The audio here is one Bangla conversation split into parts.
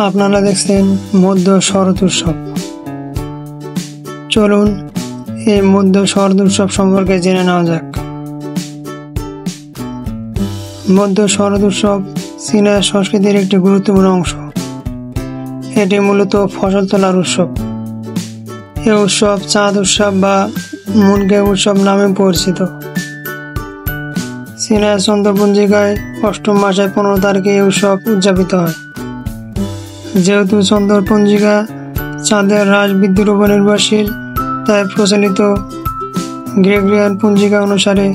আপনারা দেখছেন মধ্য শরৎ উৎসব। চলুন এই মধ্য শরৎ উৎসব সম্পর্কে জেনে নেওয়া যাক। মধ্য শরৎ উৎসব চীনা সংস্কৃতির একটি গুরুত্বপূর্ণ অংশ। এটি মূলত ফসল তোলার উৎসব। এই উৎসব চাঁদ উৎসব বা মুনগে উৎসব নামে পরিচিত। চীনা চন্দ্র পঞ্জিকায় ৮ম মাসের ১৫ তারিখে এই উৎসব উদযাপিত হয়। যেহেতু চন্দ্র পঞ্জিকা চাঁদের হ্রাস বৃদ্ধির উপর নির্ভরশীল, তাই প্রচলিত গ্রেগরিয়ান পঞ্জিকা অনুসারে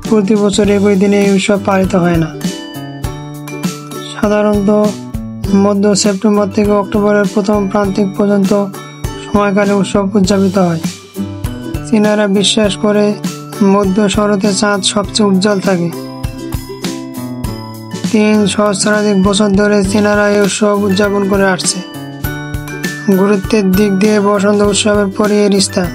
প্রতি বছর একই দিনে এই উৎসব পালিত হয় না। সাধারণত মধ্য সেপ্টেম্বর থেকে অক্টোবরের প্রথম প্রান্তিক পর্যন্ত সময়কালে উৎসব উদযাপিত হয়। চীনারা বিশ্বাস করে মধ্য শরতে চাঁদ সবচেয়ে উজ্জ্বল থাকে। ৩ সহস্রাধিক বছর ধরে চীনারা এই উৎসব উদযাপন করে আসছে। গুরুত্বের দিক দিয়ে বসন্ত উৎসবের পরে এর স্থান।